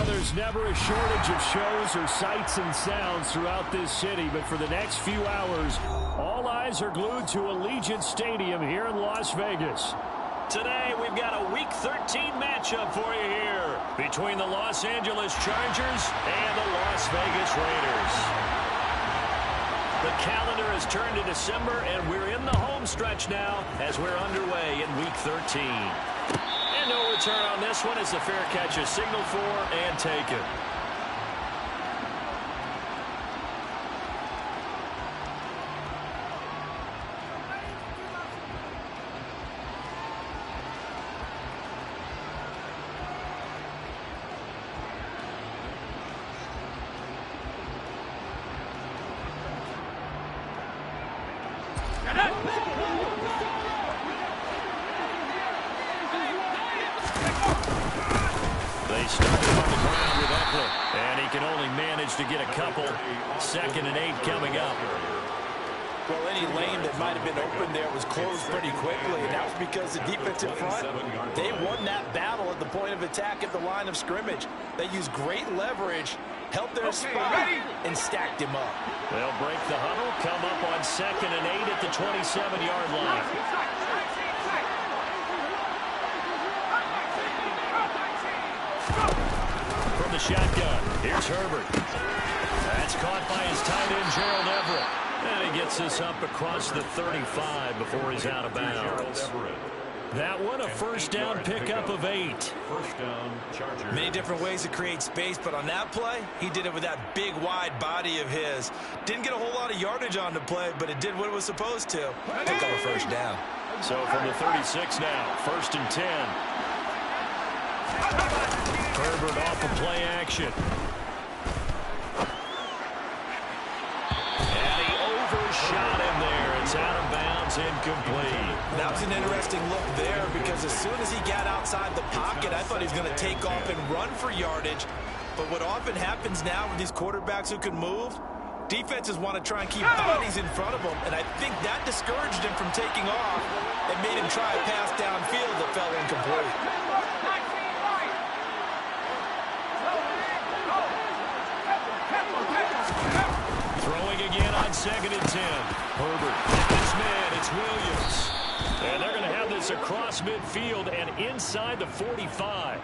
There's never a shortage of shows or sights and sounds throughout this city, but for the next few hours, all eyes are glued to Allegiant Stadium here in Las Vegas. Today, we've got a Week 13 matchup for you here between the Los Angeles Chargers and the Las Vegas Raiders. The calendar has turned to December, and we're in the home stretch now as we're underway in Week 13. And no return on this one as the fair catch is signaled for and taken. They start him on the ground with Eckler, and he can only manage to get a couple. 2nd and 8 coming up. Well, any lane that might have been open there was closed pretty quickly, and that was because the defensive front, they won that battle at the point of attack at the line of scrimmage. They used great leverage, helped their spot, and stacked him up. They'll break the huddle, come up on 2nd and 8 at the 27-yard line. From the shotgun, here's Herbert. That's caught by his tight end, Gerald Everett. And he gets this up across the 35 before he's out of bounds. That one, a first down pickup of 8. First down, Chargers. Many different ways to create space, but on that play, he did it with that big, wide body of his. Didn't get a whole lot of yardage on the play, but it did what it was supposed to. Pick up a first down. So from the 36 now, 1st and 10. Herbert off of play action. And he overshot him there. It's out of bounds, incomplete. That was an interesting look there because as soon as he got outside the pocket, I thought he was going to take off and run for yardage. But what often happens now with these quarterbacks who can move, defenses want to try and keep bodies in front of them, and I think that discouraged him from taking off and made him try a pass downfield that fell incomplete. Throwing again on 2nd and 10. Herbert, this man, it's Williams. And they're going to have this across midfield and inside the 45.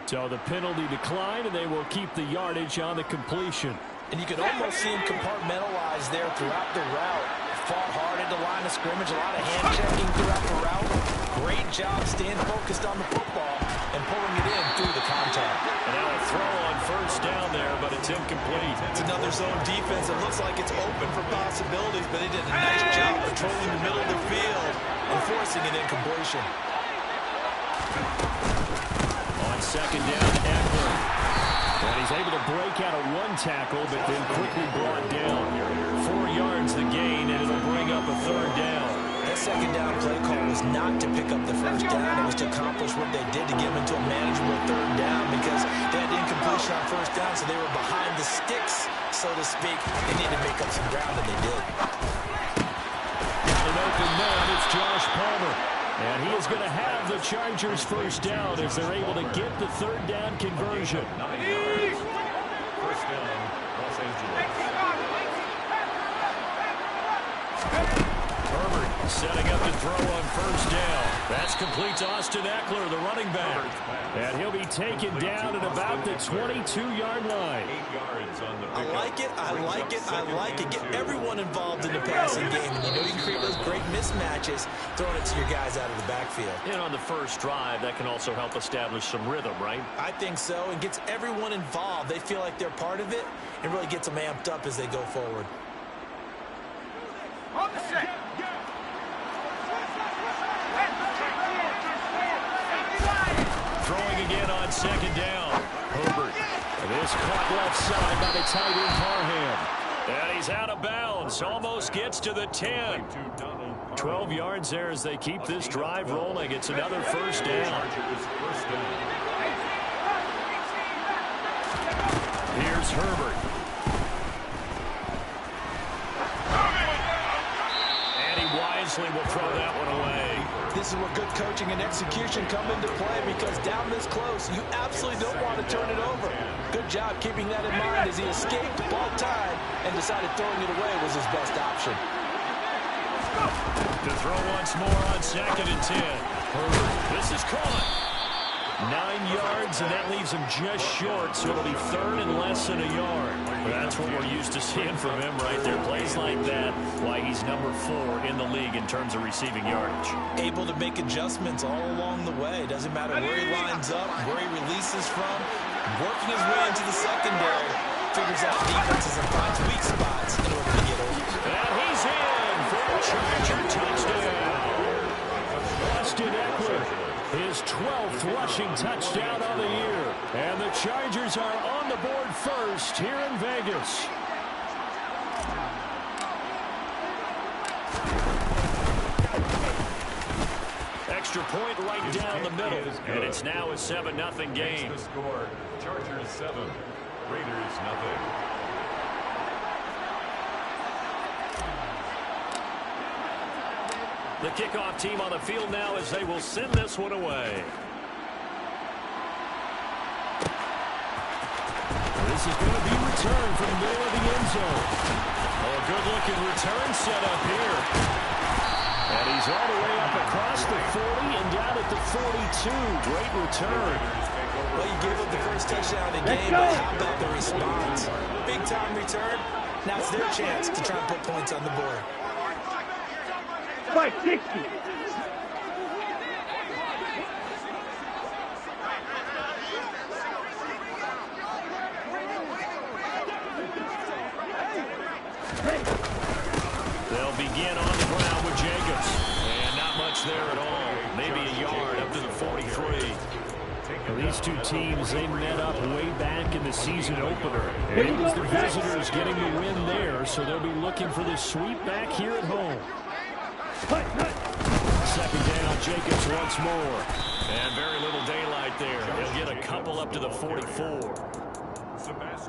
So the penalty declined, and they will keep the yardage on the completion. And you can almost see him compartmentalize there throughout the route. Fought hard at the line of scrimmage, a lot of hand checking throughout the route. Great job staying focused on the football and pulling it in through the contact. And now a throw on first down there, but it's incomplete. It's another zone defense. It looks like it's open for possibilities, but they did a nice job patrolling the middle of the field and forcing an incompletion. On 2nd down, Eckler. And he's able to break out of one tackle, but then quickly brought down. 4 yards the gain, and it'll bring up a 3rd down. That 2nd down play call was not to pick up the first down. It was to accomplish what they did to get them into a manageable 3rd down because they had incompletion on first down, so they were behind the sticks, so to speak. They needed to make up some ground, and they did. Got an open man. It's Josh Palmer. And he is going to have the Chargers first down as they're able to get the 3rd down conversion. 9 yards. First down, Los Angeles. Herbert setting up to throw on first down. That's complete to Austin Eckler, the running back. And he'll be taken down at about the 22-yard line. 8 yards on the I like it, I like it, I like it. Get everyone involved in the passing game. And you know you can create those great mismatches throwing it to your guys out of the backfield. And on the first drive, that can also help establish some rhythm, right? I think so, and gets everyone involved. They feel like they're part of it and really gets them amped up as they go forward. Throwing again on 2nd down. Herbert. And this caught left side by the tight end Parham. And he's out of bounds. Almost gets to the 10. 12 yards there as they keep this drive rolling. It's another first down. is Herbert. And he wisely will throw that one away. This is where good coaching and execution come into play, because down this close, you absolutely don't want to turn it over. Good job keeping that in mind as he escaped ball time and decided throwing it away was his best option. To throw once more on 2nd and 10. Herbert, this is caught. 9 yards, and that leaves him just short, so it'll be 3rd and less than a yard. That's what we're used to seeing from him right there. Plays like that, why he's number 4 in the league in terms of receiving yardage. Able to make adjustments all along the way. Doesn't matter where he lines up, where he releases from. Working his way into the secondary. Figures out defenses and finds weak spots in order to get over. And he's in for a Charger touchdown. Austin Eckler, his 12th rushing touchdown of the year. And the Chargers are on the board first here in Vegas. Extra point right down the middle. And it's now a 7-0 game. The score, Chargers 7, Raiders 0. The kickoff team on the field now as they will send this one away. This is going to be returned from the middle of the end zone. Oh, a good-looking return set up here. And he's all the way up across the 40 and down at the 42. Great return. Well, you gave up the first touchdown of the game, but how about the response? Big-time return. Now it's their chance to try and put points on the board. 560. They'll begin on the ground with Jacobs. And not much there at all. Maybe a yard up to the 43. Well, these two teams, they met up way back in the season opener. And it was the visitors getting the win there, so they'll be looking for the sweep back here at home. 2nd down, Jacobs once more. And very little daylight there. They'll get a couple up to the 44.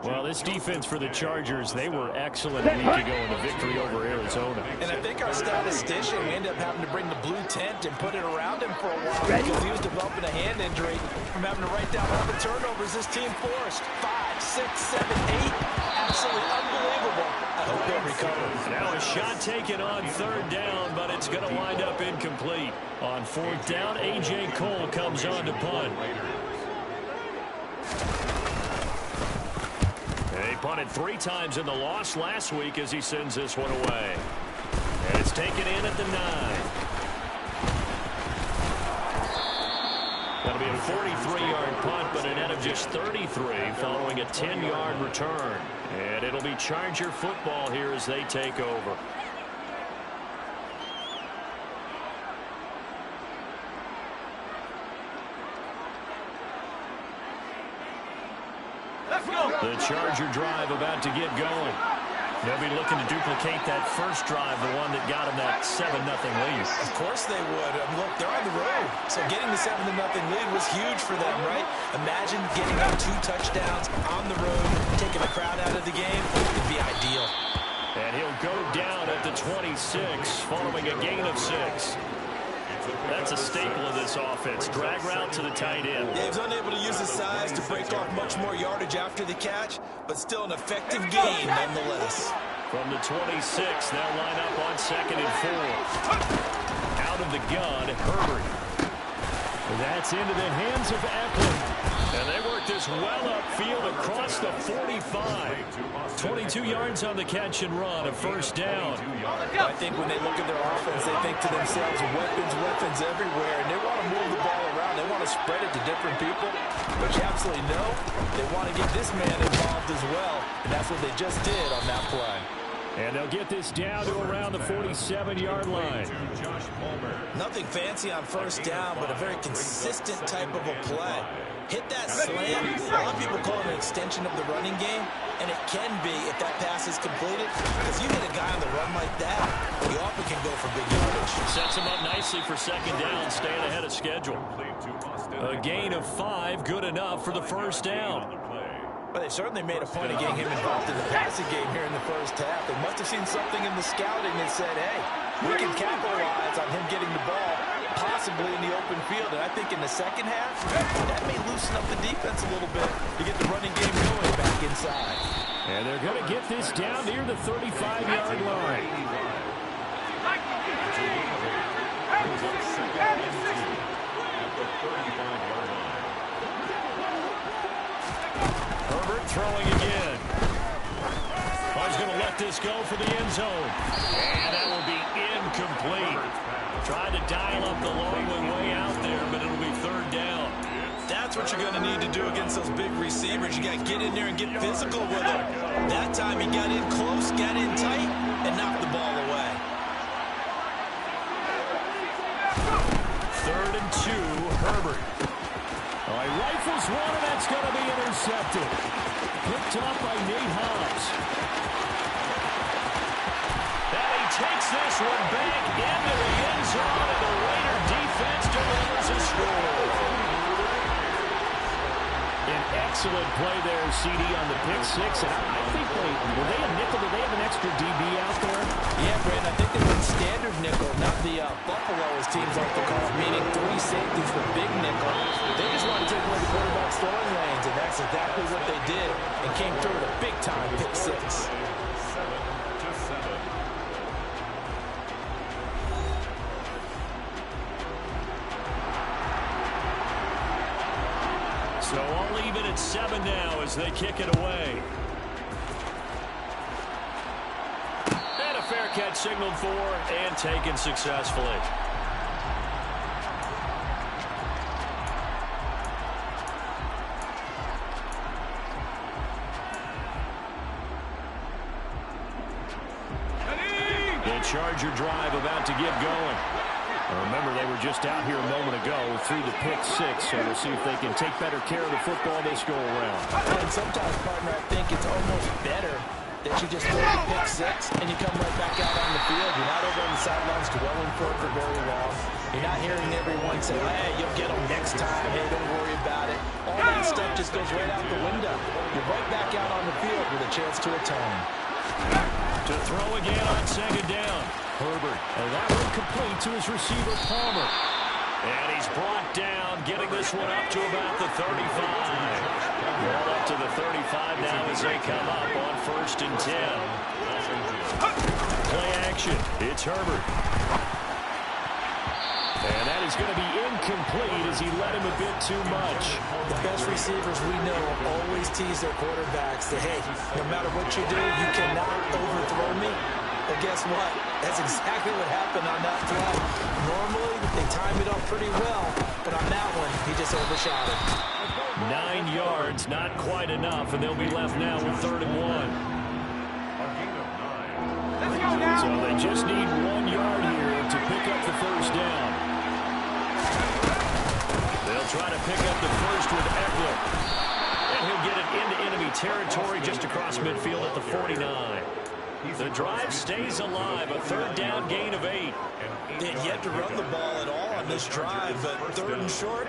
Well, this defense for the Chargers, they were excellent a week ago in the victory over Arizona. And I think our statistician ended up having to bring the blue tent and put it around him for a while because he was developing a hand injury from having to write down all the turnovers this team forced. 5, 6, 7, 8. Absolutely unbelievable. I hope he'll recover. Now a shot taken on 3rd down, but it's going to wind up incomplete. On 4th down, A.J. Cole comes on to punt. They punted 3 times in the loss last week as he sends this one away. And it's taken in at the 9. That'll be a 43-yard punt, but a net of just 33 following a 10-yard return. And it'll be Charger football here as they take over. The Charger drive about to get going. They'll be looking to duplicate that first drive, the one that got them that 7-0 lead. Of course they would. Look, they're on the road. So getting the 7-0 lead was huge for them, right? Imagine getting up 2 touchdowns on the road, taking the crowd out of the game. It'd be ideal. And he'll go down at the 26, following a gain of 6. That's a staple of this offense. Drag route to the tight end. Yeah, he was unable to use his size to break off much more yardage after the catch, but still an effective gain nonetheless. From the 26, they'll line up on 2nd and 4. Out of the gun, Herbert. That's into the hands of Eckler. And they work this well upfield across the 45. 22 yards on the catch and run, a 1st down. I think when they look at their offense, they think to themselves, weapons everywhere, and they want to move the ball around. They want to spread it to different people. But you absolutely know they want to get this man involved as well, and that's what they just did on that play. And they'll get this down to around the 47-yard line. Nothing fancy on 1st down, but a very consistent type of a play. Hit that slam. A lot of people call it an extension of the running game, and it can be if that pass is completed. Because you hit a guy on the run like that, he often can go for big yardage. Sets him up nicely for 2nd down, staying ahead of schedule. A gain of 5, good enough for the 1st down. Well, they certainly made a point of getting him involved in the passing game here in the first half. They must have seen something in the scouting that said, hey, we can capitalize on him getting the ball, possibly in the open field. And I think in the second half, that may loosen up the defense a little bit to get the running game going back inside. And they're going to get this down near the 35-yard line. Herbert throwing again. Oh, he's going to let this go for the end zone. And that will be incomplete. Trying to dial up the long way out there, but it'll be third down. That's what you're going to need to do against those big receivers. You got to get in there and get physical with them. That time he got in close, got in tight, and knocked the ball away. 3rd and 2, Herbert. Oh, he rifles one, and that's going to be intercepted. Picked off by Nate Hobbs. And he takes this one back into the end zone, and the Raider defense delivers a score. An excellent play there, CD, on the pick six. And I think were they a nickel? Did they have an extra DB out there? Yeah, Brandon, I think they went standard nickel, not the Buffalo, as teams like to call it, meaning 3 safeties for big nickel. They just want to take away the quarterback's throwing lanes, and that's exactly what they did, and came through with a big-time pick six. So all even at 7 now as they kick it away. And a fair catch signaled for and taken successfully. The Charger drive about to get going. Remember, they were just out here a moment ago through the pick six, so we'll see if they can take better care of the football this go around. And sometimes, partner, I think it's almost better that you just throw the pick six and you come right back out on the field. You're not over on the sidelines dwelling for it for very long. You're not hearing everyone say, hey, you'll get them next time. Hey, don't worry about it. All that stuff just goes right out the window. You're right back out on the field with a chance to atone. To throw again on 2nd down. Herbert, and that one complete to his receiver, Palmer. And he's brought down, getting this one up to about the 35. Ball up to the 35 now as they come up on 1st and 10. Play action. It's Herbert. And that is going to be incomplete as he let him a bit too much. The best receivers we know always tease their quarterbacks that, hey, no matter what you do, you cannot overthrow me. But guess what? That's exactly what happened on that play. Normally, they time it up pretty well, but on that one, he just overshot it. 9 yards, not quite enough, and they'll be left now with 3rd and 1. So they just need 1 yard here to pick up the 1st down. They'll try to pick up the first with Eckler. And he'll get it into enemy territory just across midfield at the 49. The drive stays alive, a 3rd down gain of 8. They had yet to run the ball at all on this drive, but 3rd and short,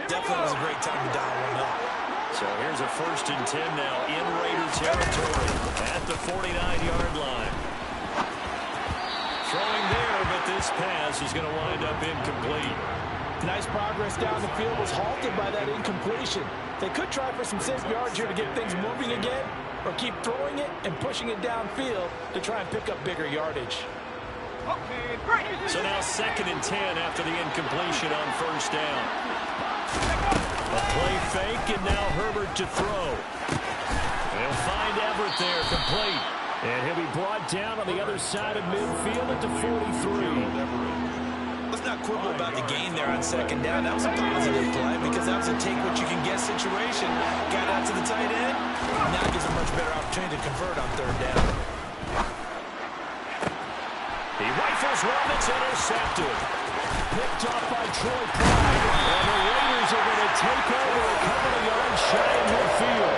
definitely was a great time to dial one up. So here's a 1st and 10 now in Raider territory at the 49-yard line. Throwing there, but this pass is going to wind up incomplete. Nice progress down the field was halted by that incompletion. They could try for some safe yards here to get things moving again, or keep throwing it and pushing it downfield to try and pick up bigger yardage. So now 2nd and 10 after the incompletion on 1st down. A play fake, and now Herbert to throw. They'll find Everett there, complete. And he'll be brought down on the other side of midfield at the 43. Let's not quibble about the gain there on 2nd down. That was a positive play because that was a take-what-you-can-get situation. Got out to the tight end. Now gives a much better opportunity to convert on 3rd down. He rifles one that's intercepted. Picked off by Troy Pride. And the Raiders are going to take over a couple of yards shy of midfield.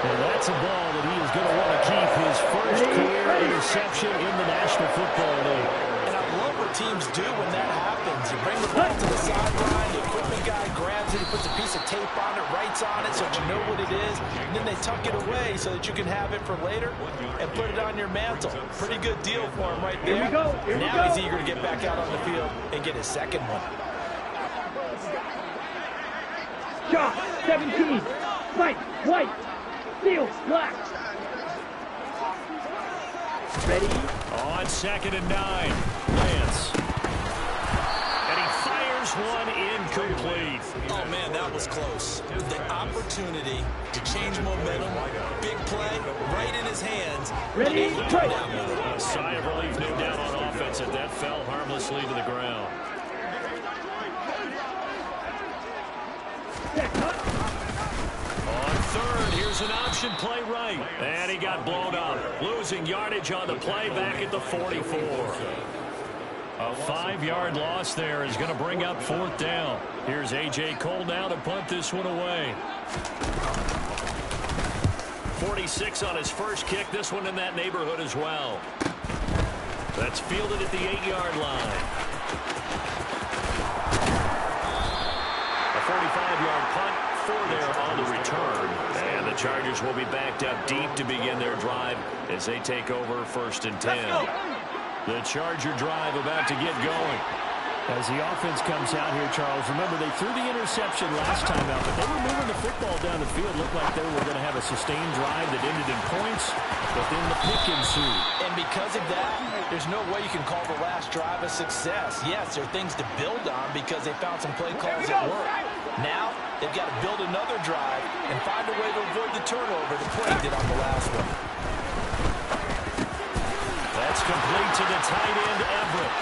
And that's a ball that he is going to want to keep, his first career interception in the National Football League. And I love what teams do when that happens. You bring the ball to the sideline, the equipment guy grabs it, he puts a piece of tape on it, writes on it so that you know what it is, and then they tuck it away so that you can have it for later and put it on your mantle. Pretty good deal for him right there. Now he's eager to get back out on the field and get his second one. Shot, 17. Fight, white. Steal, black. Ready? On 2nd and 9. Lance. And he fires one incomplete. Oh, man, that was close. The opportunity to change momentum, big play, right in his hands. Ready? Strike. A sigh of relief, no doubt, on offense if that fell harmlessly to the ground. On 3rd, here's an option play right. And he got blown up. Losing yardage on the play back at the 44. A 5-yard loss there is going to bring up 4th down. Here's A.J. Cole now to punt this one away. 46 on his first kick. This one in that neighborhood as well. That's fielded at the 8-yard line. A 45-yard punt. 4 there on the return. And the Chargers will be backed up deep to begin their drive as they take over 1st and 10. The Charger drive about to get going. As the offense comes out here, Charles, remember they threw the interception last time out, but they were moving the football down the field. Looked like they were going to have a sustained drive that ended in points, but then the pick ensued. And because of that, there's no way you can call the last drive a success. Yes, there are things to build on because they found some play calls that work. Now, they've got to build another drive and find a way to avoid the turnover the play did on the last one. That's complete to the tight end, Everett.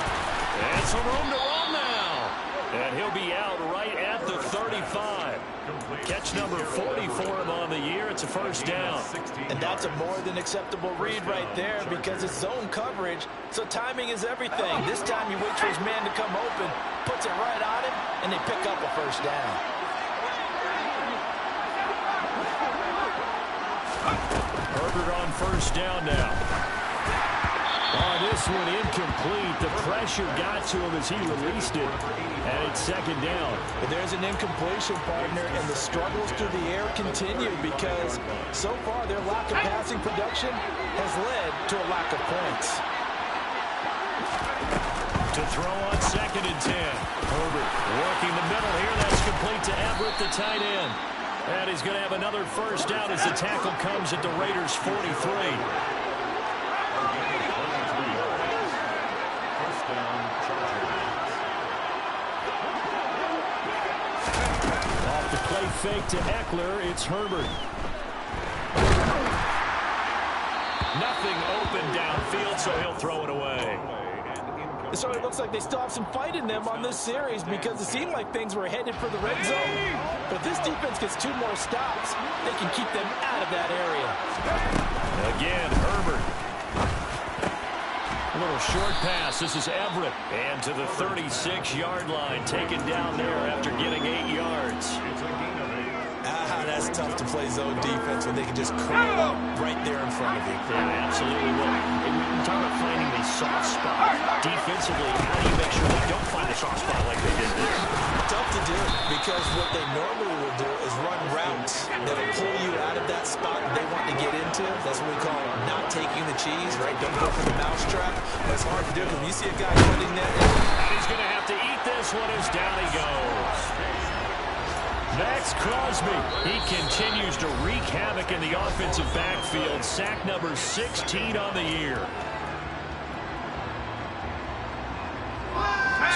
And some room to run now. And he'll be out right at the 35. Catch number 40 for him on the year. It's a 1st down. And that's a more than acceptable read right there because it's zone coverage, so timing is everything. This time you wait for his man to come open, puts it right on him, and they pick up a 1st down. Herbert on 1st down now. Oh, this one incomplete. The pressure got to him as he released it. And it's 2nd down. But there's an incompletion, partner, and the struggles through the air continue because so far their lack of passing production has led to a lack of points. To throw on 2nd and 10. Herbert working the middle here. That's complete to Everett, the tight end. And he's going to have another 1st down as the tackle comes at the Raiders' 43. Fake to Eckler. It's Herbert. Nothing open downfield, so he'll throw it away. So it looks like they still have some fight in them on this series because it seemed like things were headed for the red zone. But this defense gets 2 more stops. They can keep them out of that area. Again, Herbert. A little short pass. This is Everett. And to the 36-yard line, taken down there after getting 8 yards. That's tough to play zone defense when they can just curl up right there in front of you. Yeah, absolutely. Well, we talk about finding the soft spot. Defensively, how do you make sure they don't find a soft spot like they did there? Tough to do because what they normally will do is run routes that will pull you out of that spot that they want to get into. That's what we call not taking the cheese, right? Don't go for the mousetrap. That's hard to do because when you see a guy putting that in. And he's going to have to eat this one as down he goes. Max Crosby, he continues to wreak havoc in the offensive backfield. Sack number 16 on the year.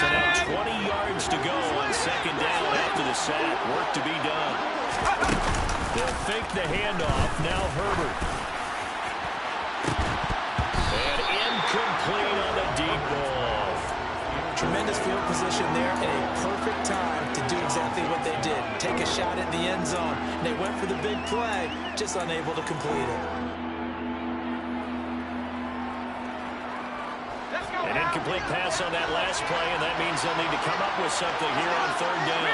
So now 20 yards to go on 2nd down after the sack. Work to be done. They'll fake the handoff. Now Herbert. And incomplete on the deep ball. Tremendous field position there and a perfect time to do exactly what they did. Take a shot at the end zone. They went for the big play, just unable to complete it. An incomplete pass on that last play, and that means they'll need to come up with something here on 3rd down.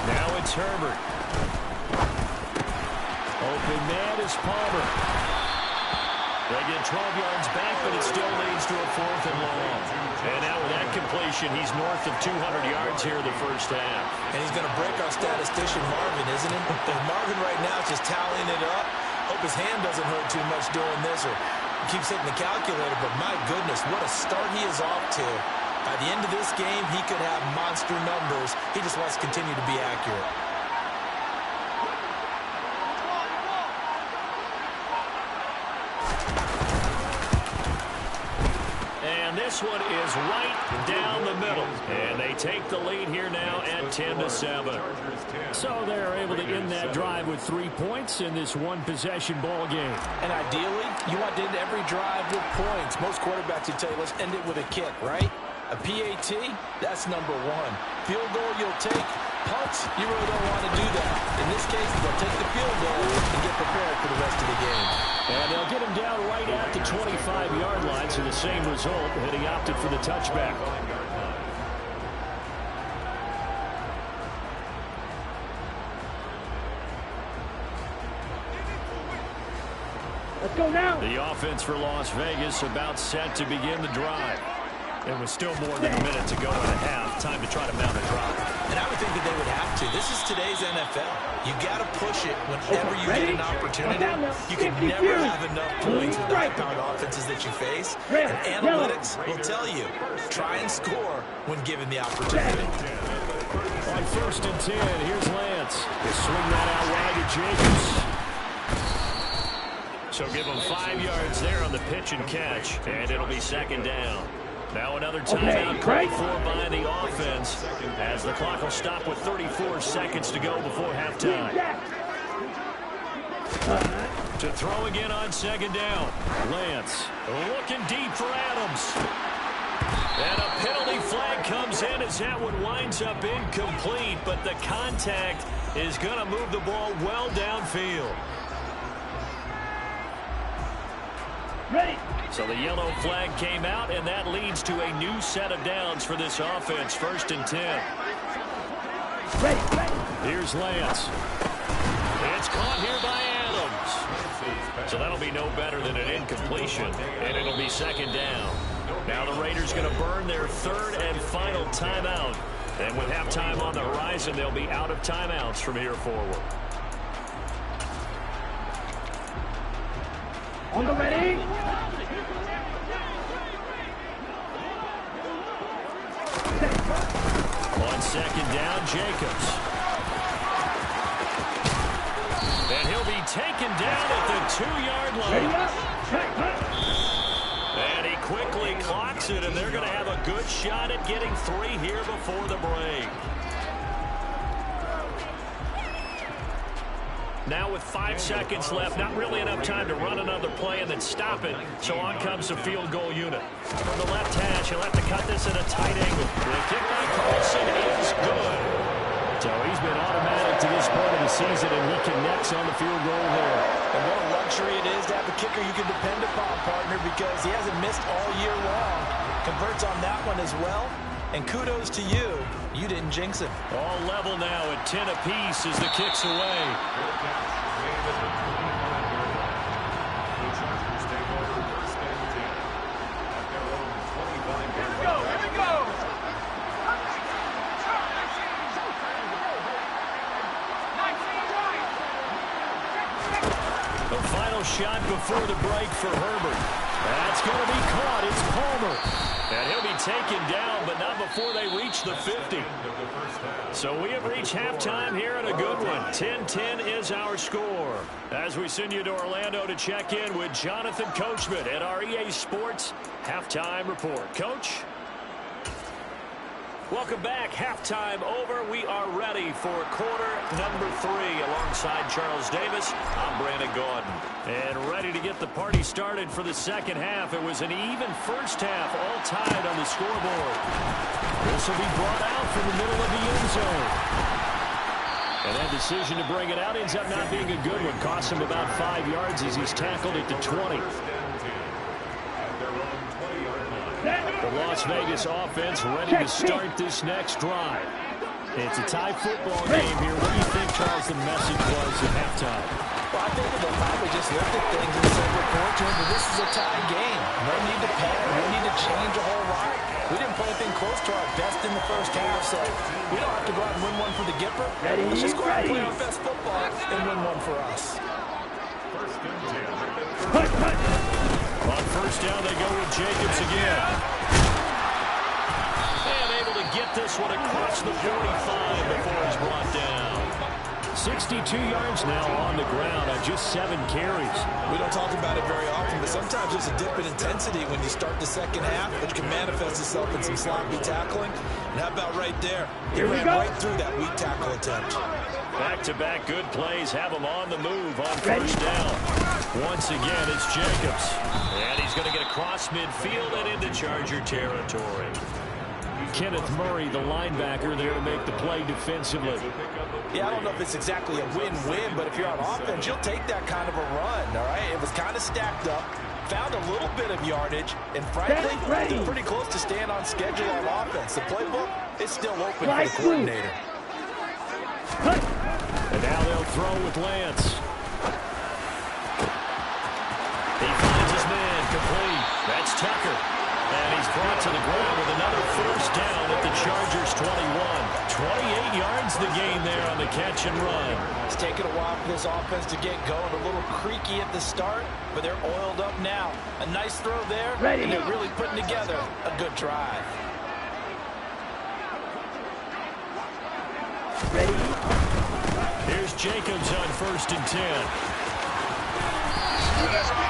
Now it's Herbert. Open man is Palmer. They get 12 yards back, but it still leads to a 4th and long. And now with that completion, he's north of 200 yards here in the first half. And he's going to break our statistician Marvin, isn't it? And Marvin right now is just tallying it up. Hope his hand doesn't hurt too much doing this or keeps hitting the calculator. But my goodness, what a start he is off to. By the end of this game, he could have monster numbers. He just wants to continue to be accurate. And this one is right down the middle. And they take the lead here now at 10-7. So they're able to end that drive with 3 points in this one-possession ball game. And ideally, you want to end every drive with points. Most quarterbacks would tell you, let's end it with a kick, right? A PAT, that's number one. Field goal you'll take. Punts, you really don't want to do that. In this case, they'll take the field goal and get prepared for the rest of the game. And they'll get him down right at the 25-yard line, so the same result, and he opted for the touchback. Let's go now. The offense for Las Vegas about set to begin the drive. There was still more than a minute to go in the half. Time to try to mount a drive. And I would think that they would have to. This is today's NFL. You got to push it whenever you get an opportunity. You can never have enough points with the high-powered offenses that you face. And analytics will tell you, try and score when given the opportunity. On 1st and 10, here's Lance. They swing that out wide to Jacobs. So give them 5 yards there on the pitch and catch, and it'll be 2nd down. Now another timeout called for by the offense as the clock will stop with 34 seconds to go before halftime. To throw again on 2nd down. Lance looking deep for Adams. And a penalty flag comes in as that one winds up incomplete, but the contact is going to move the ball well downfield. Ready. So the yellow flag came out, and that leads to a new set of downs for this offense. 1st and 10. Ready. Here's Lance. It's caught here by Adams. So that'll be no better than an incompletion, and it'll be 2nd down. Now the Raiders going to burn their 3rd and final timeout. And with halftime on the horizon, they'll be out of timeouts from here forward. On the ready. On 2nd down, Jacobs. And he'll be taken down at the 2-yard line. And he quickly clocks it, and they're going to have a good shot at getting 3 here before the break. Now with 5 seconds left, not really enough time to run another play and then stop it. So on comes the field goal unit. From the left hash, he'll have to cut this at a tight angle. The kick by Carlson is good. So he's been automatic to this point of the season, and he connects on the field goal there. And what a luxury it is to have a kicker you can depend upon, partner, because he hasn't missed all year long. Converts on that one as well. And kudos to you. You didn't jinx him. All level now at 10 apiece as the kick's away. The final shot before the break for Herbert. That's going to be caught. It's Palmer. And he'll be taken down, but not before they reach the 50. So we have reached halftime here in a good one. 10-10 is our score. As we send you to Orlando to check in with Jonathan Coachman at our EA Sports Halftime Report. Coach? Welcome back. Halftime over. We are ready for quarter number 3 alongside Charles Davis. I'm Brandon Gaudin. And ready to get the party started for the second half. It was an even first half, all tied on the scoreboard. This will be brought out from the middle of the end zone. And that decision to bring it out ends up not being a good one. Costs him about 5 yards as he's tackled at the 20. The Las Vegas offense ready to start this next drive. It's a tie football game here. What do you think, Charles, the message was at halftime? Well, I think they'll probably just looked at things and said, we're fortunate, but this is a tie game. No need to panic. No need to change a whole lot. We didn't play anything close to our best in the first half, so we don't have to go out and win one for the Gipper. Let's just go out and play our best football and win one for us. On first down, they go with Jacobs again. And able to get this one across the 45 before he's brought down. 62 yards now on the ground on just 7 carries. We don't talk about it very often, but sometimes there's a dip in intensity when you start the second half, which can manifest itself in some sloppy tackling. And how about right there? He ran right through that weak tackle attempt. Back-to-back good plays have him on the move on first down. Once again, it's Jacobs. And he's going to get across midfield and into Charger territory. Kenneth Murray, the linebacker, there to make the play defensively. Yeah, I don't know if it's exactly a win-win, but if you're on offense, you'll take that kind of a run, all right? It was kind of stacked up, found a little bit of yardage, and frankly, they're pretty close to staying on schedule on offense. The playbook is still open for the coordinator. And now they'll throw with Lance. He finds his man complete. That's Tucker. And he's brought to the ground with another first down at the Chargers 21. 28 yards the gain there on the catch and run. It's taken a while for this offense to get going. A little creaky at the start, but they're oiled up now. A nice throw there, and they're really putting together a good drive. Here's Jacobs on first and 10.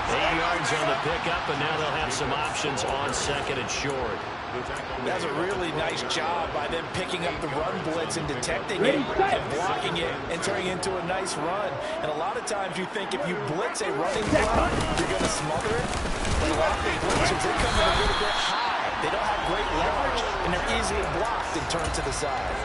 8 yards on the pickup, and now they'll have some options on second and short. That's a really nice job by them picking up the run blitz and detecting it and blocking it and turning it into a nice run. And a lot of times you think if you blitz a running block, you're going to smother it. But a lot of the blitzers, they come in a little bit high. They don't have great leverage, and they're easily blocked and turned to the side.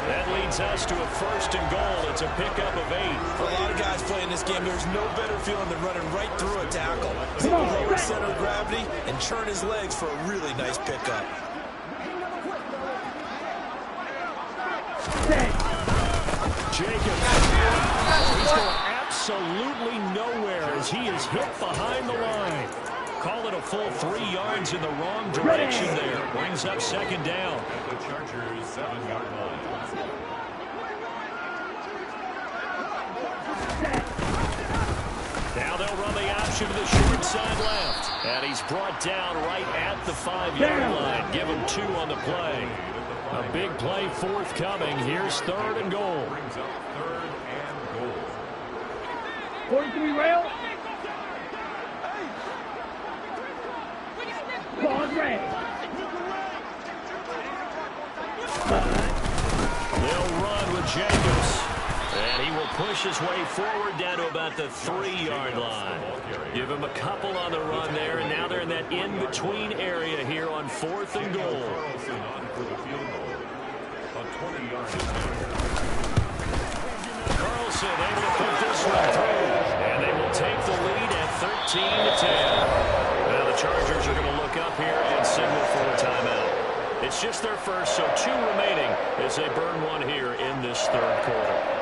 That leads us to a first and goal. It's a pickup of 8. For a lot of guys playing this game, there's no better feeling than running right through a tackle. He can lower center of gravity and churn his legs for a really nice pickup. Jacobs. He's going absolutely nowhere as he is hit behind the line. Call it a full 3 yards in the wrong direction there. Brings up second down. At the Chargers' 7-yard line. Now they'll run the option to the short side left. And he's brought down right at the 5-yard line. Give him 2 on the play. A big play forthcoming. Here's third and goal. Brings up 3rd and goal. 43 rail. Ball ready. They'll run with Jacobs. And he will push his way forward down to about the 3-yard line. Give him a couple on the run there, and now they're in that in-between area here on 4th and goal. Carlson on for the field goal. A 20-yard attempt. Carlson able to put this one through. And they will take the lead at 13-10. Now the Chargers are going to look up here and signal for a timeout. It's just their first, so 2 remaining as they burn one here in this 3rd quarter.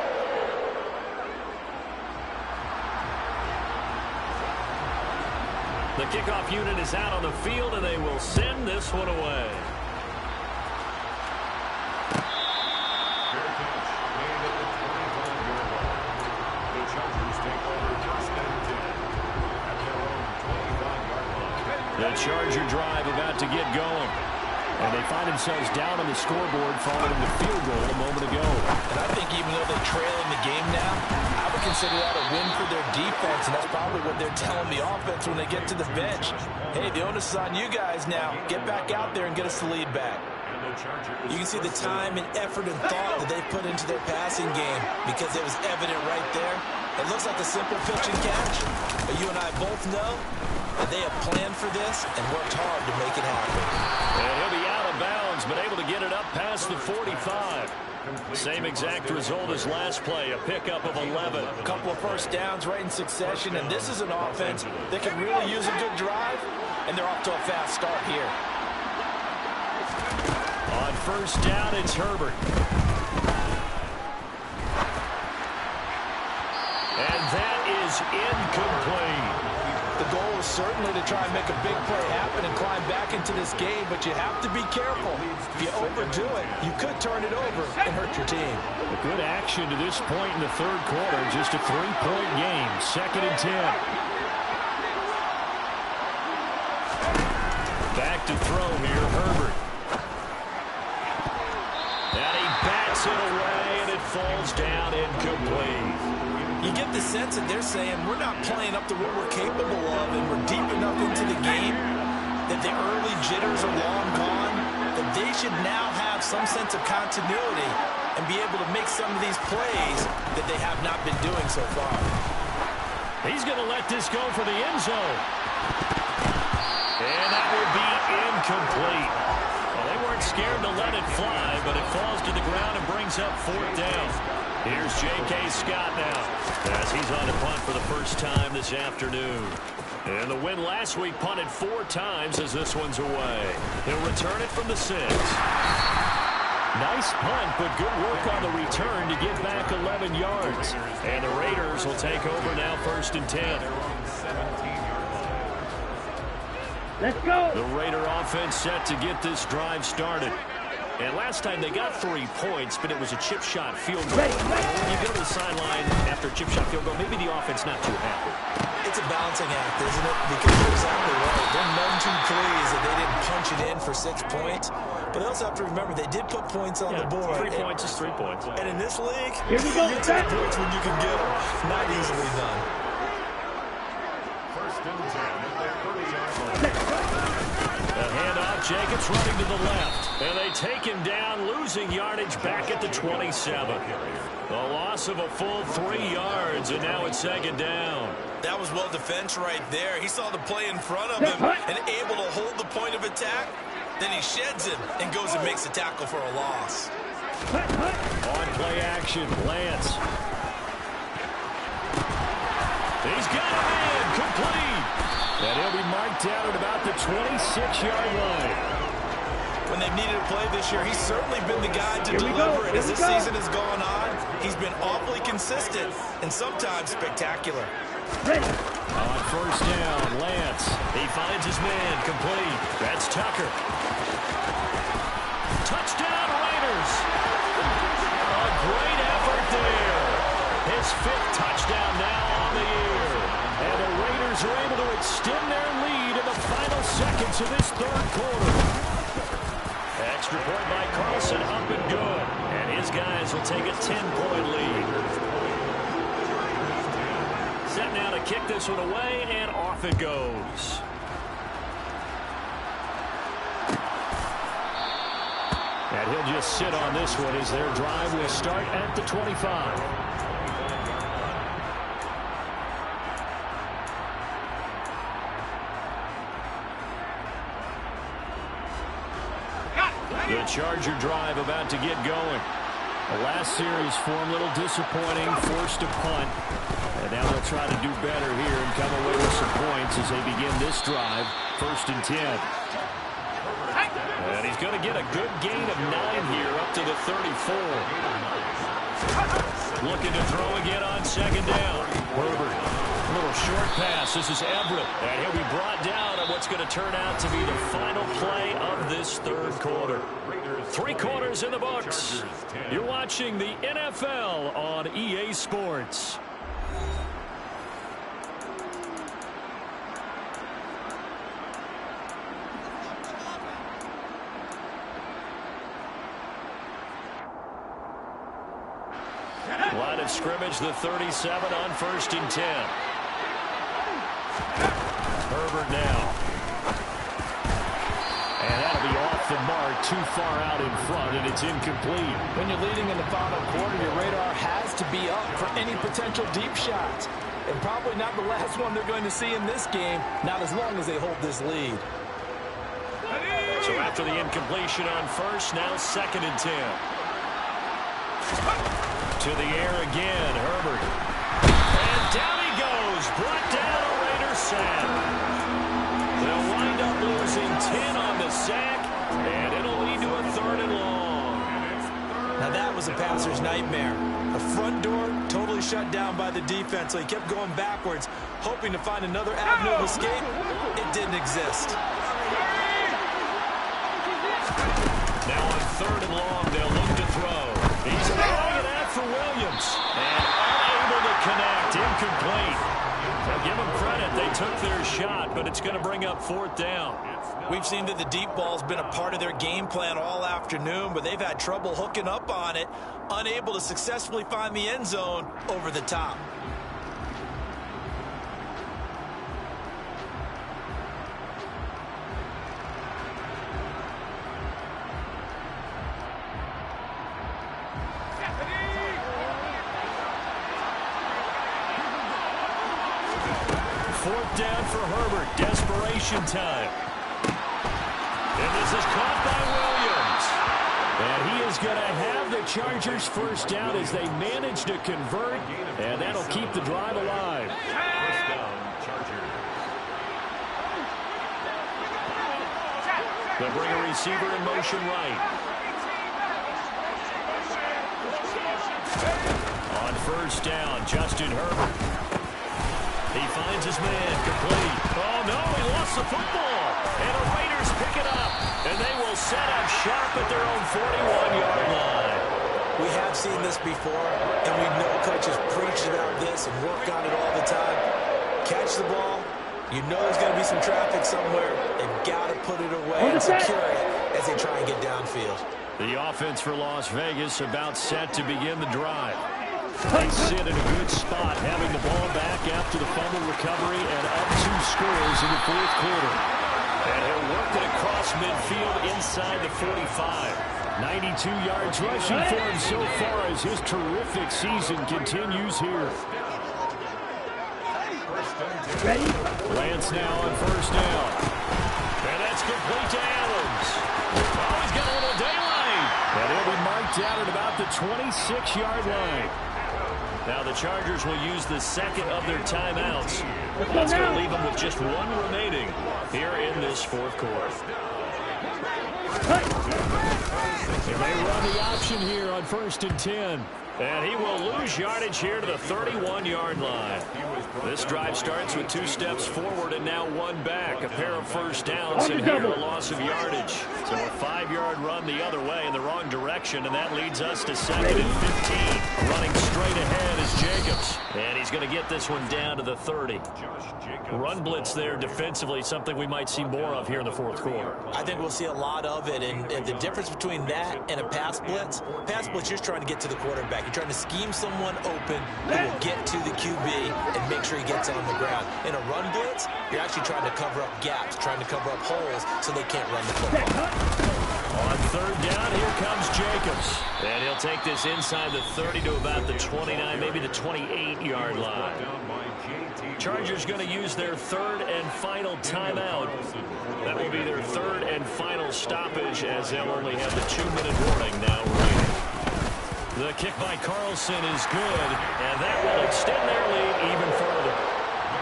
The kickoff unit is out on the field, and they will send this one away. Fair catch made at the 25-yard line. The Chargers take over 1st and 10 at their own 25-yard line. The Charger drive about to get going. And they find themselves down on the scoreboard following the field goal a moment ago. And I think even though they're trailing the game now, I would consider that a win for their defense, and that's probably what they're telling the offense when they get to the bench. Hey, the onus is on you guys now. Get back out there and get us the lead back. You can see the time and effort and thought that they put into their passing game because it was evident right there. It looks like a simple pitch and catch, but you and I both know that they have planned for this and worked hard to make it happen. And he'll be out of bounds, but able to get it up past the 45. Same exact result as last play, a pickup of 11. A couple of first downs right in succession, and this is an offense that can really use a good drive, and they're off to a fast start here. On first down, it's Herbert. incomplete. The goal is certainly to try and make a big play happen and climb back into this game, but you have to be careful. If you overdo it, you could turn it over and hurt your team. A good action to this point in the third quarter. Just a 3-point game. 2nd and 10. Back to throw here, Herbert. And he bats it away, and it falls down incomplete. You get the sense that they're saying we're not playing up to what we're capable of, and we're deep enough into the game that the early jitters are long gone, that they should now have some sense of continuity and be able to make some of these plays that they have not been doing so far. He's going to let this go for the end zone. And that will be incomplete. Well, they weren't scared to let it fly, but it falls to the ground and brings up 4th down. Here's J.K. Scott now, as he's on the punt for the first time this afternoon. And the win last week punted 4 times as this one's away. He'll return it from the 6. Nice punt, but good work on the return to get back 11 yards. And the Raiders will take over now 1st and 10. Let's go. The Raider offense set to get this drive started. And last time they got 3 points, but it was a chip shot field goal. When you go to the sideline after a chip shot field goal, maybe the offense not too happy. It's a balancing act, isn't it? Because you're exactly right. They're none too pleased that they didn't punch it in for 6 points. But they also have to remember they did put points on the board. 3 points is 3 points. And in this league, Here we go. you take points when you can get them. Not easily done. 1st and 10 at their 30-yard line. The handoff, Jacobs running to the left. And they take him down, losing yardage back at the 27. The loss of a full 3 yards, and now it's 2nd down. That was well defense right there. He saw the play in front of him and able to hold the point of attack. Then he sheds him and goes and makes a tackle for a loss. On play action, Lance. He's got a man, complete. And he'll be marked down at about the 26-yard line. When they've needed a play this year, he's certainly been the guy to deliver it. As this season has gone on, he's been awfully consistent and sometimes spectacular. On 1st down, Lance. He finds his man, complete. That's Tucker. Touchdown, Raiders. A great effort there. His 5th touchdown now on the year. And the Raiders are able to extend their lead in the final seconds of this 3rd quarter. Extra point by Carlson, up and good. And his guys will take a 10-point lead. Set now to kick this one away, and off it goes. And he'll just sit on this one as their drive will start at the 25. The Charger drive about to get going. The last series for him, a little disappointing, forced to punt. And now they'll try to do better here and come away with some points as they begin this drive, 1st and 10. And he's going to get a good gain of 9 here up to the 34. Looking to throw again on 2nd down. Herbert, a little short pass. This is Everett. And he'll be brought down on what's going to turn out to be the final play of this 3rd quarter. 3 quarters in the books. You're watching the NFL on EA Sports. Line of scrimmage, the 37 on 1st and 10. Herbert now. And that'll be off the mark, too far out in front, and it's incomplete. When you're leading in the final quarter, your radar has to be up for any potential deep shots. And probably not the last one they're going to see in this game, not as long as they hold this lead. So after the incompletion on 1st, now 2nd and 10. To the air again, Herbert. And down he goes, brought down a Raider sack. They'll wind up losing 10 on the sack, and it'll lead to a 3rd and long. Now that was a passer's nightmare. The front door totally shut down by the defense, so he kept going backwards, hoping to find another avenue of escape. It didn't exist. Now on 3rd and long, they'll look to throw. He's throwing it out for Williams. And unable to connect. Incomplete. Now give them credit. They took their shot, but it's going to bring up 4th down. We've seen that the deep ball's been a part of their game plan all afternoon, but they've had trouble hooking up on it, unable to successfully find the end zone over the top. Fourth down for Herbert. Desperation time. And this is caught by Williams. And he is going to have the Chargers first down as they manage to convert. And that'll keep the drive alive. First down, Chargers. They'll bring a receiver in motion right. On first down, Justin Herbert. He finds his man, complete. Oh, no, he lost the football. And the Raiders pick it up. And they will set up shop at their own 41-yard line. We have seen this before, and we know coaches preach about this and work on it all the time. Catch the ball. You know there's going to be some traffic somewhere. They've got to put it away and secure it as they try and get downfield. The offense for Las Vegas about set to begin the drive. They sit in a good spot, having the ball back after the fumble recovery and up 2 scores in the 4th quarter. And he'll work it across midfield inside the 45. 92 yards rushing for him so far as his terrific season continues here. Ready? Lance now on first down. And that's complete to Adams. Oh, he's got a little daylight. And he'll be marked out at about the 26-yard line. Now the Chargers will use the second of their timeouts. That's going to leave them with just 1 remaining here in this 4th quarter. And they run the option here on 1st and 10. And he will lose yardage here to the 31-yard line. This drive starts with 2 steps forward and now 1 back. A pair of first downs and here a loss of yardage. So a 5-yard run the other way in the wrong direction, and that leads us to 2nd and 15. Running straight ahead is Jacobs. And he's going to get this one down to the 30. Run blitz there defensively, something we might see more of here in the 4th quarter. I think we'll see a lot of it, and the difference between that and a pass blitz, you're trying to get to the quarterback. You're trying to scheme someone open who will get to the QB and make sure he gets on the ground. In a run blitz, you're actually trying to cover up gaps, trying to cover up holes so they can't run the football. On 3rd down, here comes Jacobs. And he'll take this inside the 30 to about the 29, maybe the 28-yard line. Chargers going to use their 3rd and final timeout. That will be their 3rd and final stoppage as they'll only have the 2-minute warning now remaining. The kick by Carlson is good, and that will extend their lead even further.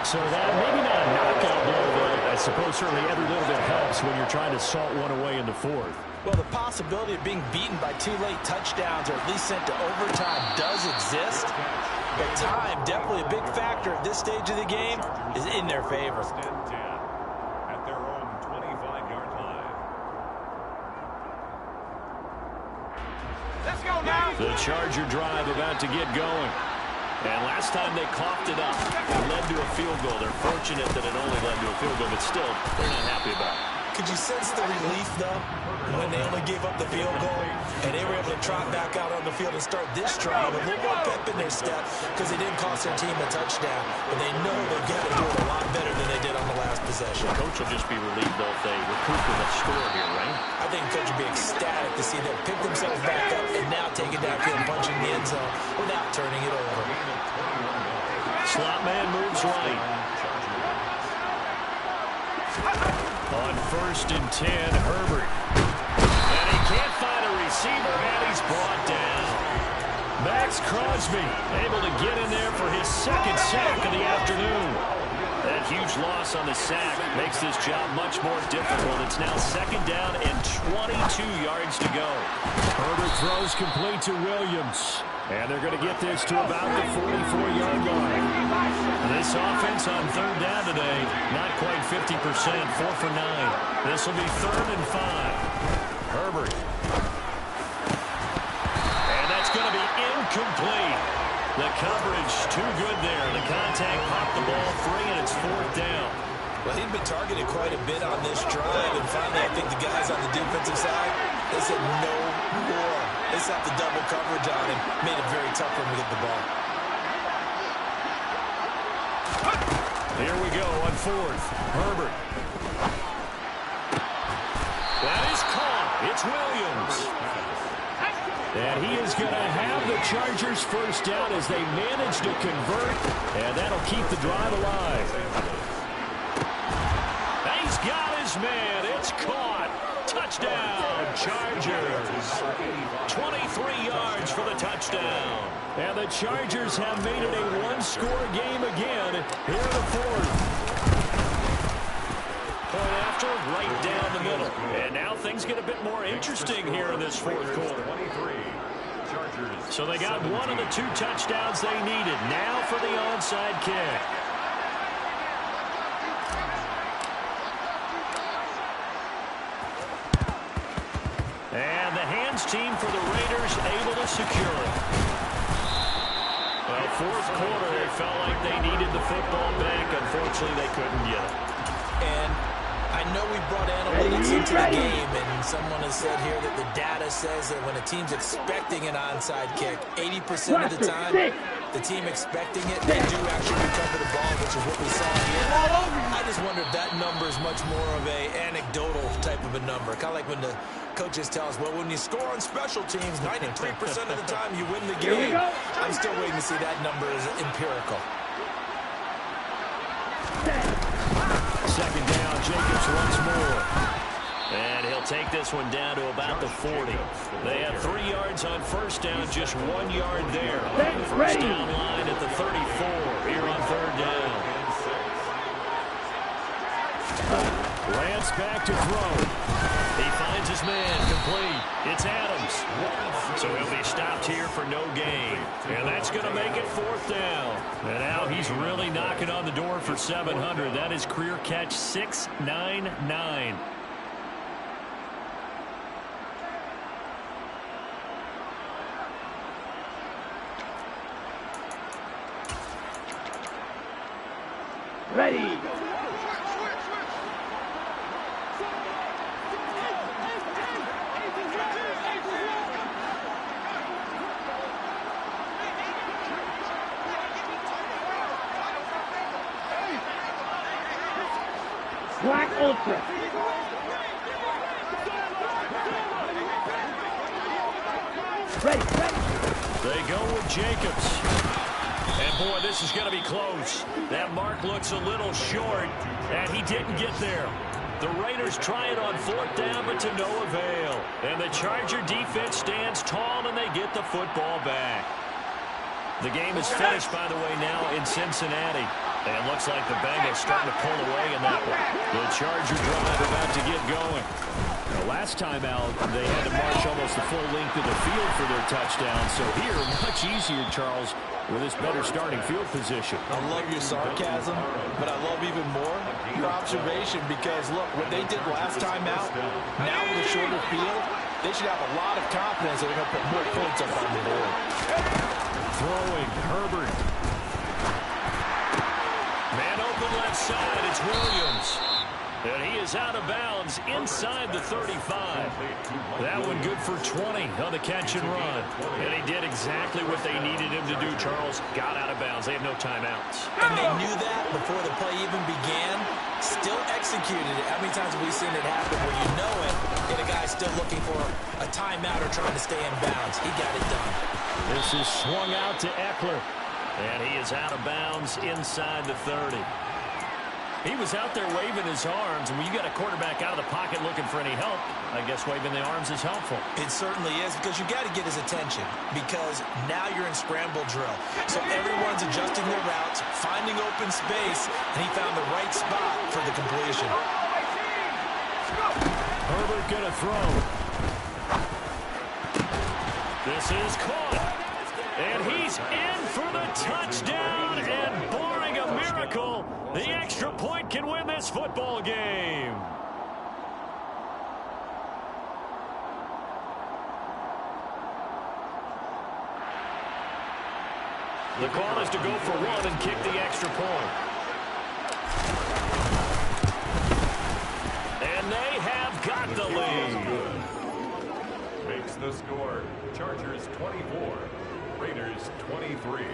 So that maybe not a knockout blow, but I suppose certainly every little bit helps when you're trying to salt one away in the 4th. Well, the possibility of being beaten by 2 late touchdowns or at least sent to overtime does exist. But time, definitely a big factor at this stage of the game, is in their favor. At their own 25-yard line. Let's go now. The Charger drive about to get going. And last time they coughed it up, it led to a field goal. They're fortunate that it only led to a field goal, but still, they're not happy about it. Could you sense the relief, though, when they only gave up the field goal and they were able to trot back out on the field and start this drive with a little more pep in their step because they didn't cost their team a touchdown, but they know they've got to do it a lot better than they did on the last possession. Coach will just be relieved, though, if they recoup with a score here, right? I think Coach will be ecstatic to see them pick themselves back up and now take it downfield and punch in the end zone without turning it over. Slot man moves right. On 1st and 10, Herbert. And he can't find a receiver, and he's brought down. Max Crosby able to get in there for his 2nd sack of the afternoon. That huge loss on the sack makes this job much more difficult. It's now 2nd down and 22 yards to go. Herbert throws complete to Williams. And they're going to get this to about the 44-yard line. This offense on 3rd down today, not quite 50%, 4 for 9. This will be 3rd and 5. Herbert. And that's going to be incomplete. The coverage too good there. The contact popped the ball free, and it's 4th down. Well, he'd been targeted quite a bit on this drive, and finally I think the guys on the defensive side, they said no more. They slapped the double coverage on him, made it very tough for him to get the ball. Here we go on 4th. Herbert. That is caught. It's Williams. And he is going to have the Chargers 1st down as they manage to convert, and that'll keep the drive alive. He's got his man. It's caught. Touchdown, Chargers. 23 yards for the touchdown. And the Chargers have made it a one-score game again here in the 4th. Point after, right down the middle. And now things get a bit more interesting here in this 4th quarter. So they got one of the 2 touchdowns they needed. Now for the onside kick. And the hands team for the Raiders able to secure it. Well, 4th quarter, they felt like they needed the football back. Unfortunately, they couldn't get it. And I know we brought analytics into the game, and someone has said here that the data says that when a team's expecting an onside kick, 80% of the time, the team expecting it, they do actually recover the ball, which is what we saw here. I just wonder if that number is much more of a anecdotal type of a number. Kind of like when the coaches tell us, well, when you score on special teams, 93% of the time you win the game. I'm still waiting to see that number is empirical. 2nd down, Jacobs once more. And he'll take this one down to about the 40. They have 3 yards on 1st down, just 1 yard there. 1st down line at the 34 here on 3rd down. Lance back to throw. He finds his man complete. It's Adams. So he'll be stopped here for no gain. And that's going to make it 4th down. And now he's really knocking on the door for 700. That is career catch 699. Ready. Black Ultra. Ready. They go with Jacobs. And boy, this is going to be close. That mark looks a little short, and he didn't get there. The Raiders try it on 4th down, but to no avail. And the Charger defense stands tall, and they get the football back. The game is finished, by the way, now in Cincinnati. And it looks like the Bengals starting to pull away in that one. The Charger drive about to get going. Now, last time out, they had to march almost the full length of the field for their touchdown. So here, much easier, Charles, with this better starting field position. I love your sarcasm, but I love even more your observation because, look, what they did last time out, now with a shorter field, they should have a lot of confidence that they're going to put more points up on the board. Throwing, Herbert. Man open left side, it's Williams. And he is out of bounds inside the 35. That one good for 20 on the catch and run. And he did exactly what they needed him to do, Charles. Got out of bounds. They have no timeouts. And they knew that before the play even began. Still executed it. How many times have we seen it happen where you know it, and a guy's still looking for a timeout or trying to stay in bounds? He got it done. This is swung out to Eckler. And he is out of bounds inside the 30. He was out there waving his arms, and when you got a quarterback out of the pocket looking for any help, I guess waving the arms is helpful. It certainly is, because you got to get his attention, because now you're in scramble drill. So everyone's adjusting their routes, finding open space, and he found the right spot for the completion. Herbert gonna throw. This is caught. And he's in for the touchdown, and barring a miracle, the extra point can win this football game. The call is to go for one and kick the extra point. And they have got the lead. Makes the score Chargers 24, Raiders 23.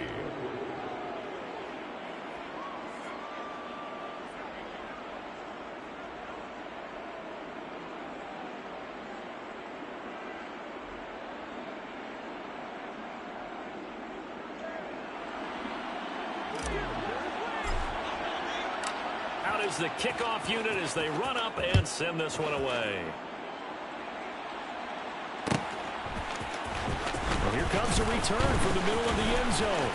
Out is the kickoff unit as they run up and send this one away. Well, here comes a return from the middle of the end zone.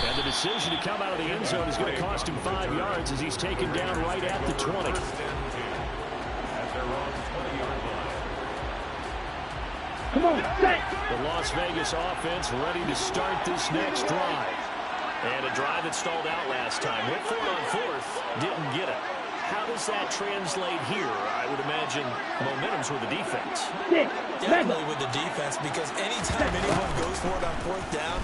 And the decision to come out of the end zone is going to cost him 5 yards as he's taken down right at the 20. At their own 20-yard line. Come on, set. The Las Vegas offense ready to start this next drive. And a drive that stalled out last time. Went for it on fourth, didn't get it. How does that translate here? I would imagine momentum's with the defense. Definitely with the defense, because anytime anyone goes for it on fourth down,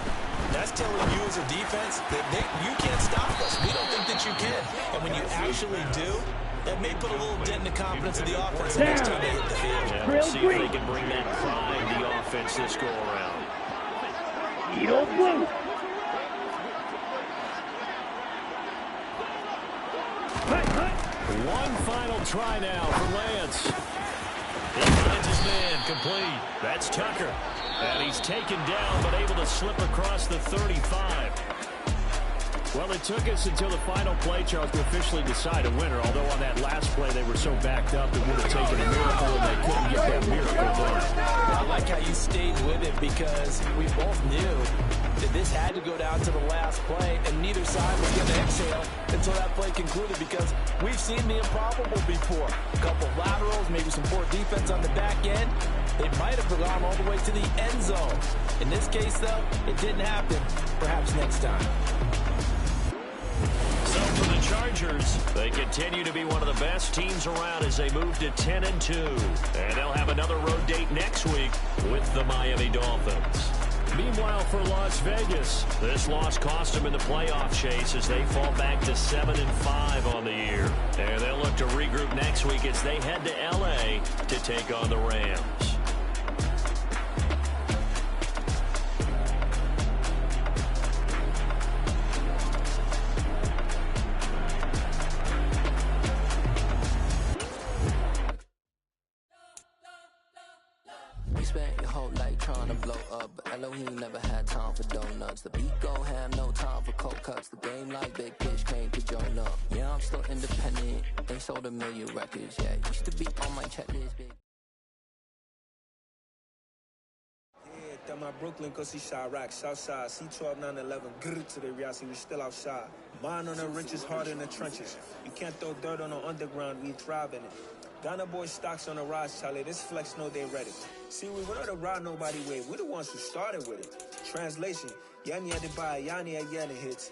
that's telling you as a defense that you can't stop us. We don't think that you can. And when you actually do, that may put a little dent in the confidence of the offense the next time they hit the field. Yeah, we'll see if they can bring that pride to the offense this go around. Eagle blue. One final try now for Lance. He finds his man complete. That's Tucker. And he's taken down but able to slip across the 35. Well, it took us until the final play, Charles, to officially decide a winner. Although on that last play they were so backed up it would have taken a miracle and they couldn't get that miracle done. I like how you stayed with it, because we both knew that this had to go down to the last play, and neither side was going to exhale until that play concluded, because we've seen the improbable before. A couple of laterals, maybe some poor defense on the back end. They might have gone all the way to the end zone. In this case, though, it didn't happen. Perhaps next time. So for the Chargers, they continue to be one of the best teams around as they move to 10-2. And they'll have another road date next week with the Miami Dolphins. Meanwhile, for Las Vegas, this loss cost them in the playoff chase as they fall back to 7-5 on the year. And they'll look to regroup next week as they head to L.A. to take on the Rams. Spent your whole life trying to blow up, but Elohim never had time for donuts. The beat go ham, no time for cold cuts. The game like Big Pitch came to join up. Yeah, I'm still independent. They sold 1 million records. Yeah, used to be on my checklist, big. Yeah, that my Brooklyn, cause he shot rock, Southside, C12, 911, grrr to the Riasi, we still outside. Mine on the riches, hard in the trenches. You can't throw dirt on the underground, we thrive in it. Ghana boy stocks on the rise, Charlie. This flex know they ready. See, we were not to ride nobody wave. We're the ones who started with it. Translation, Yanni had to buy Yanni at Yanni hits.